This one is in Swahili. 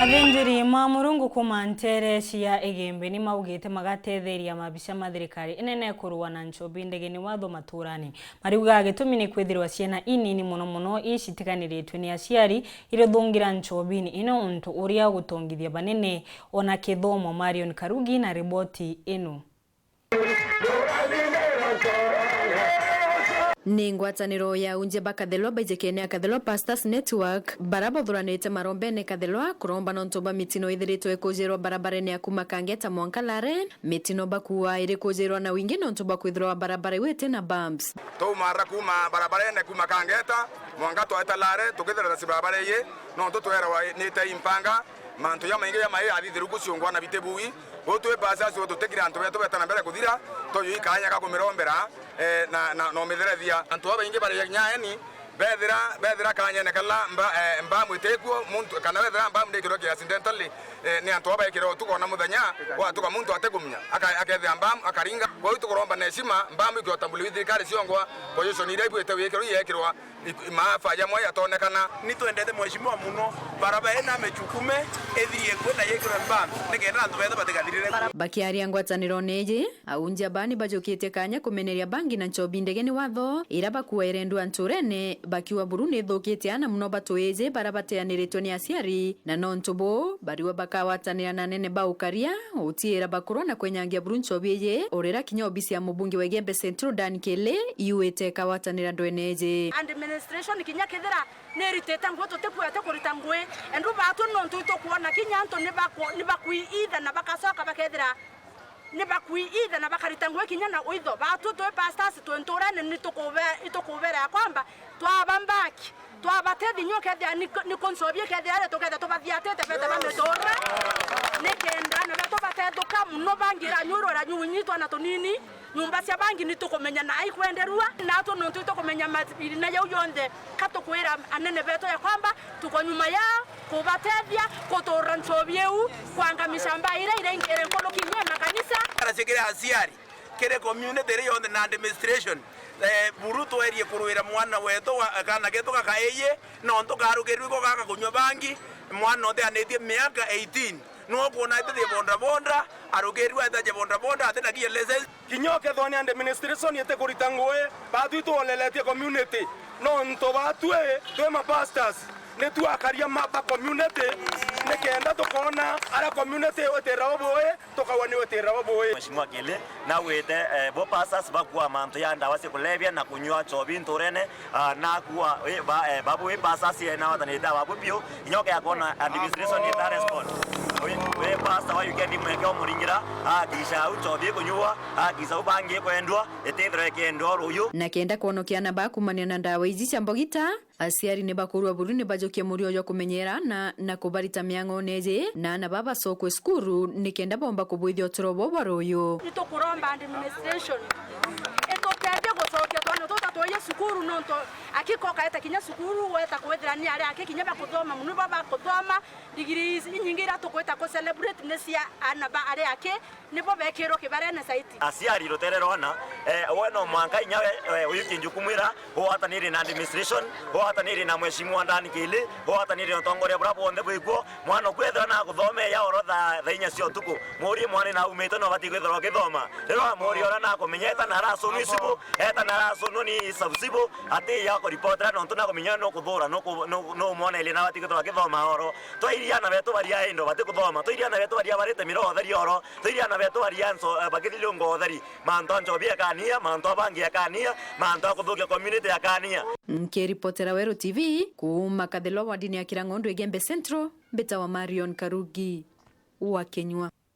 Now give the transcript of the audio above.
Athĩnjĩri ma Murungu kuma Ntere cia Igembe ni maugĩte magatetheria mabica mathirikari inene kũrũa na nchobi ndege-inĩ watho matũrani. Mariuga gĩtũmi nĩ kwĩthirwa ciana inini mũno icitiganĩrĩtwe ni aciari irĩthũngira nchobi-inĩ ino ũndũ ũrĩa gũtongithia banene ona kĩthomo. Marion Karugi na riboti ĩno. Ni ngwatanĩro ya Unjeba Kathelwa baijekene Kathelwa Pastors Network baraba thuranĩte marombene Kathelwa kuromba nontoba mitino ithiritwe kũjerwa barabara-inĩ ya kuma Kangeta Mwankalare mitino bakuwa iri kũjerwa na wingi nontoba kwithirwa barabara iwete na bumps mara kuma barabara-inĩ kuma Kangeta Mwangato etalare tukithira si barabara ye nonto twera nite impanga manto ya maingi ya mai athithiru kuciungwa na bitebui gotwe pasasi otutekira antu beto betana mbere kuthira toyo ikanya ka kumirombera na no mitherethia antu abaingi bari nyaeni bethira kanya ne kala mba mwitekuo muntu kana bethira mba ndikiro ki accidentally ni antu abaikiro tukona muthenya wa tuka muntu ategumya akethia mba akaringa kwa tukoromba na heshima mba mwikyo tambuli thirikari ciongwa position ire ibwete wikiro yekirwa maafa ya moya tonekana ni twendete mheshimiwa muno barabara ina mechukume ethirie kwenda yekiro mba nikenda antu betha batigathirire bakiaria ngwatanĩro neje aunja bani bajokite kanya kumeneria bangi na nchobi ndege-inĩ watho ira bakuwa irendu anturene bakiwa buru ni thukite ana muno batoeje barabateanĩrĩtwo ni aciari na nontobo bariwa bakawatanĩra na nene baukaria utiira bakurwo na kwenyangia buru nchobi ye orera kinya obisi ya mubunge wa Igembe Central Dan Kele iwete kawatanĩra ndweneje administration kinya kithira neriteta ngo totekwete kurita ngwe endu batu nonto itokuona kinya nto ni bakui itha na bakasoka bakethira ni bakui itha na bakarita ngwe kinya na uitho batu to pastors to ntorane ni itokubera kwamba twabambaki twabatethi nyoke thia ni konsobie kethia toketha tobathiatete bete bametora nekenda na beto batethuka muno bangira nyurora nyunyitwa na tonini nyumba cia bangi ni tukumenya na ikwenderua na to nonto tukumenya mabiri na yau yonde katokwira anene beto ya kwamba tuko nyuma yao kubatethia kutora nchobieu kwangamisha mba ire ngere kono kinywe makanisa arasekera aciari kere community ri yonde na administration buru twerie kuruira mwana weto kana geto kakaiye no nto karugerwi ko kaka kunywa bangi mwana ote anetie miaka 18 no kuona ite bonda arugerwi ate bonda ate na kieleze kinyoke thoni administration yete kurita ngwe batu to leletie community no nto batwe twema pastors netu akaria mapa community nekenda tukona ara community wetera boye tukawani wetera boye Mheshimiwa Kele na wete bo pastors bakuwa manto ya ndawa kulevya na kunywa chobi ntorene na kuwa babu pastors na watanida babu pio nyoka yakona administration ita respond we pastor wa yukendi mwekeo muringira kisha uchobi kunywa kisa ubangie kwendwa etethre kendo ruyu na kenda kuonokiana bakumania na ndawa izi cia mbogita aciari ni bakurwa buru ni bajokia murio yo kumenyera na kubarita miango neje na baba soko skuru ni kenda bomba kubwithio turobo baroyo itokuromba administration etotebye gocokia twana tutatoye sukuru nonto akikoka eta kinya sukuru weta kwethira ni ari akikinya bakuthoma muno baba kuthoma degrees inyingira tukweta ko celebrate nesia anaba ari ake nibo bekero kibarene saiti aciari rotererona weno mwanka inyawe uyikinjukumira hata niri na administration hata niri na mheshimiwa ndani kile hata niri ntongoria brabo onde bwiko mwana kwethira na kuthome ya orotha thainya cio tuku muri mwana na umete no bati kwethira githoma rero muri ora na kumenyeta na raso nisibu eta na raso ni subsibo ate ya ko reporter no tuna kumenya no kuthura no mwana ile na bati kwethira githoma oro toiria na beto baria endo bati kuthoma toiria na beto baria barete miro thari oro toiria na beto baria nso bagithilio ngothari manto nchobia kania manto bangi akania manto kuthukia community akania Nkiripotera Wero TV kuma Kathelwa wadini ya Kirangondo Igembe Central beta wa Marion Karugi wa Kenywa.